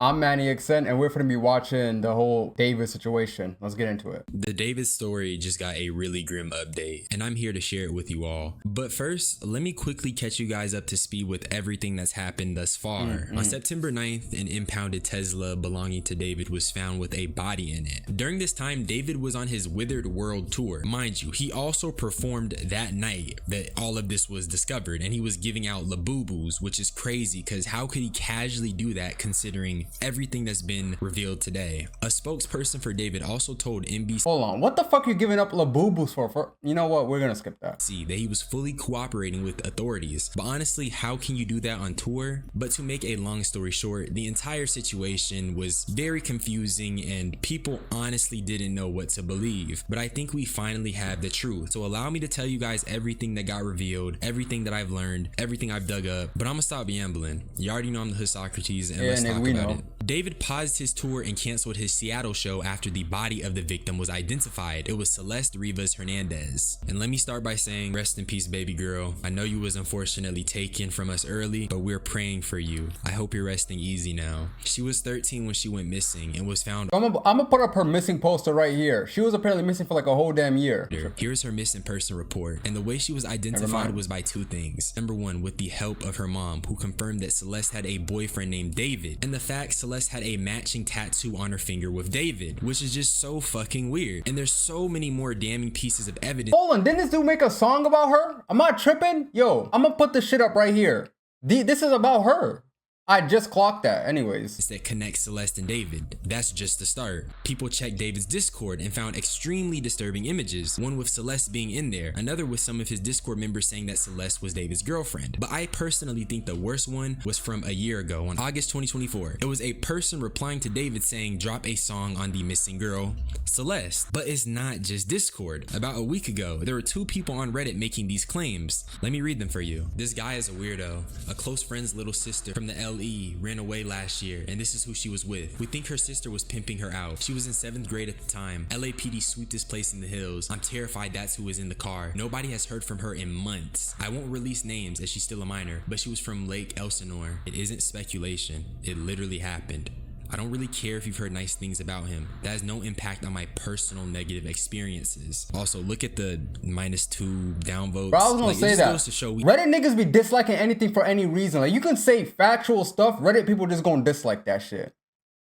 I'm Manny Exen, and we're going to be watching the whole David situation. Let's get into it. The David story just got a really grim update, and I'm here to share it with you all. But first, let me quickly catch you guys up to speed with everything that's happened thus far. On September 9th, an impounded Tesla belonging to David was found with a body in it. During this time, David was on his Withered World tour. Mind you, he also performed that night that all of this was discovered, and he was giving out Labubu's, which is crazy because how could he casually do that considering everything that's been revealed today? A spokesperson for David also told NBC Hold on, what the fuck are you giving up Labubu's for? You know what, we're gonna skip that. that he was fully cooperating with authorities. But honestly, how can you do that on tour? But to make a long story short, the entire situation was very confusing and people honestly didn't know what to believe. But I think we finally have the truth. So allow me to tell you guys everything that got revealed, everything that I've learned, everything I've dug up. But I'm gonna stop yambling. You already know I'm the hood Socrates, and let's talk about it. David paused his tour and canceled his Seattle show after the body of the victim was identified. It was Celeste Rivas Hernandez. And let me start by saying, rest in peace, baby girl. I know you was unfortunately taken from us early, but we're praying for you. I hope you're resting easy now. She was 13 when she went missing and was found. I'm gonna put up her missing poster right here. She was apparently missing for like a whole damn year. Here's her missing person report. And the way she was identified was by two things. Number one, with the help of her mom, who confirmed that Celeste had a boyfriend named David, and the fact Celeste had a matching tattoo on her finger with David, which is just so fucking weird. And there's so many more damning pieces of evidence. Hold on, didn't this dude make a song about her? Am I tripping? Yo, I'm gonna put this shit up right here. This is about her. I just clocked that anyways. That connects Celeste and David. That's just the start. People checked David's Discord and found extremely disturbing images, one with Celeste being in there, another with some of his Discord members saying that Celeste was David's girlfriend. But I personally think the worst one was from a year ago on August 2024. It was a person replying to David saying drop a song on the missing girl, Celeste. But it's not just Discord. About a week ago, there were two people on Reddit making these claims. Let me read them for you. This guy is a weirdo. A close friend's little sister from the LE ran away last year, and this is who she was with. We think her sister was pimping her out. She was in 7th grade at the time. LAPD sweep this place in the hills. I'm terrified that's who was in the car. Nobody has heard from her in months. I won't release names as she's still a minor, but she was from Lake Elsinore. It isn't speculation. It literally happened. I don't really care if you've heard nice things about him. That has no impact on my personal negative experiences. Also, look at the -2 downvotes. Bro, I was gonna say that. Reddit niggas be disliking anything for any reason. Like, you can say factual stuff, Reddit people just gonna dislike that shit.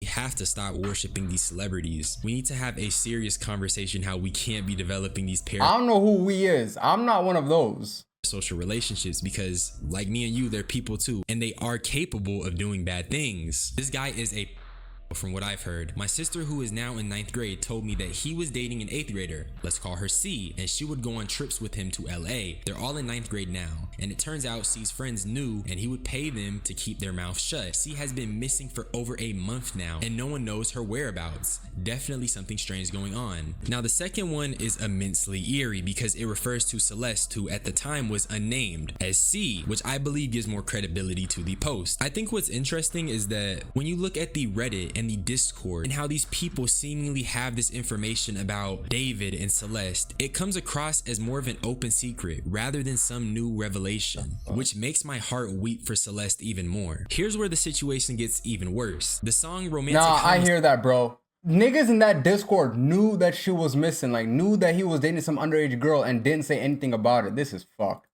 We have to stop worshiping these celebrities. We need to have a serious conversation how we can't be developing these I don't know who we is. I'm not one of those. Social relationships, because like me and you, they're people too, and they are capable of doing bad things. This guy is a from what I've heard. My sister, who is now in 9th grade, told me that he was dating an 8th grader, let's call her C, and she would go on trips with him to LA. They're all in 9th grade now, and it turns out C's friends knew and he would pay them to keep their mouth shut. C has been missing for over a month now, and no one knows her whereabouts. Definitely something strange going on. Now the second one is immensely eerie because it refers to Celeste, who at the time was unnamed, as C, which I believe gives more credibility to the post. I think what's interesting is that when you look at the Reddit and the Discord and how these people seemingly have this information about David and Celeste, it comes across as more of an open secret rather than some new revelation, which makes my heart weep for Celeste even more. Here's where the situation gets even worse. The song Romantic I hear that, bro. Niggas in that Discord knew that she was missing, like knew that he was dating some underage girl and didn't say anything about it. This is fucked.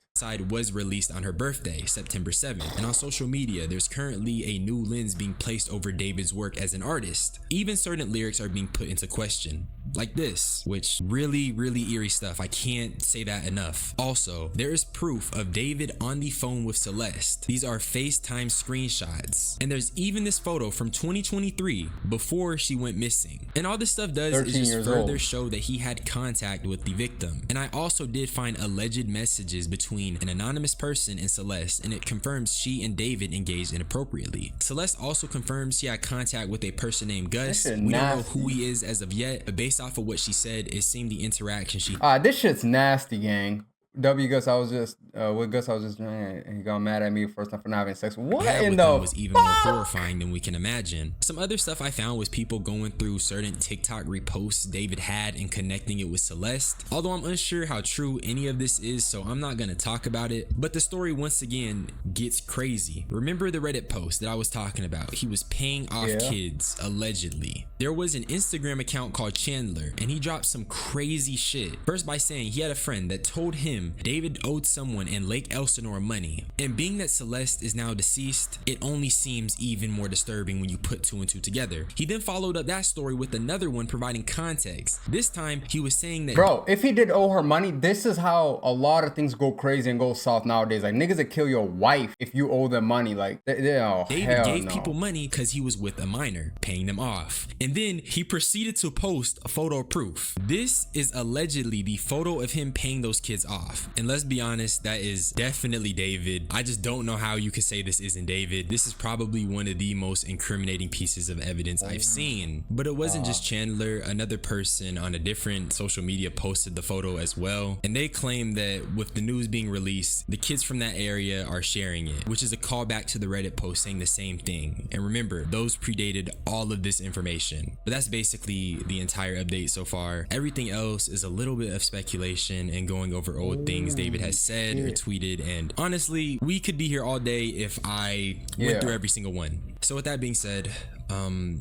Was released on her birthday, September 7th, and on social media there's currently a new lens being placed over David's work as an artist. Even certain lyrics are being put into question, like this, which really eerie stuff. I can't say that enough. Also, there is proof of David on the phone with Celeste. These are FaceTime screenshots, and there's even this photo from 2023 before she went missing. And all this stuff does is just further show that he had contact with the victim. And I also did find alleged messages between an anonymous person and Celeste, and it confirms she and David engaged inappropriately. Celeste also confirms she had contact with a person named Gus. We don't know who he is as of yet, but based off of what she said, it seemed the interaction she this shit's nasty, gang. W Gus, I was just with Gus, I was just and he got mad at me first time for not having sex. What Had in with the them was even more horrifying than we can imagine. Some other stuff I found was people going through certain TikTok reposts David had and connecting it with Celeste. Although I'm unsure how true any of this is, so I'm not gonna talk about it. But the story once again gets crazy. Remember the Reddit post that I was talking about? He was paying off kids, allegedly. There was an Instagram account called Chandler, and he dropped some crazy shit. First by saying he had a friend that told him David owed someone in Lake Elsinore money. And being that Celeste is now deceased, it only seems even more disturbing when you put two and two together. He then followed up that story with another one providing context. This time he was saying that, bro, if he did owe her money, this is how a lot of things go crazy and go south nowadays. Like niggas that kill your wife if you owe them money. Like oh, David gave people money because he was with a minor, paying them off. And then he proceeded to post a photo proof. This is allegedly the photo of him paying those kids off. And let's be honest, that is definitely David. I just don't know how you could say this isn't David. This is probably one of the most incriminating pieces of evidence I've seen. But it wasn't just Chandler. Another person on a different social media posted the photo as well. And they claim that with the news being released, the kids from that area are sharing it, which is a callback to the Reddit post saying the same thing. And remember, those predated all of this information. But that's basically the entire update so far. Everything else is a little bit of speculation and going over old things David has said or tweeted. And honestly, we could be here all day if I went through every single one. So with that being said,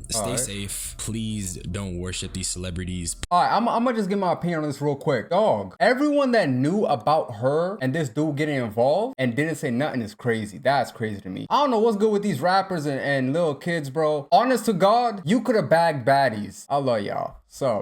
stay safe. Please don't worship these celebrities. All right, I'm gonna just give my opinion on this real quick. Dog, everyone that knew about her and this dude getting involved and didn't say nothing is crazy. That's crazy to me. I don't know what's good with these rappers and little kids, bro. Honest to God, you could have bagged baddies. I love y'all. So.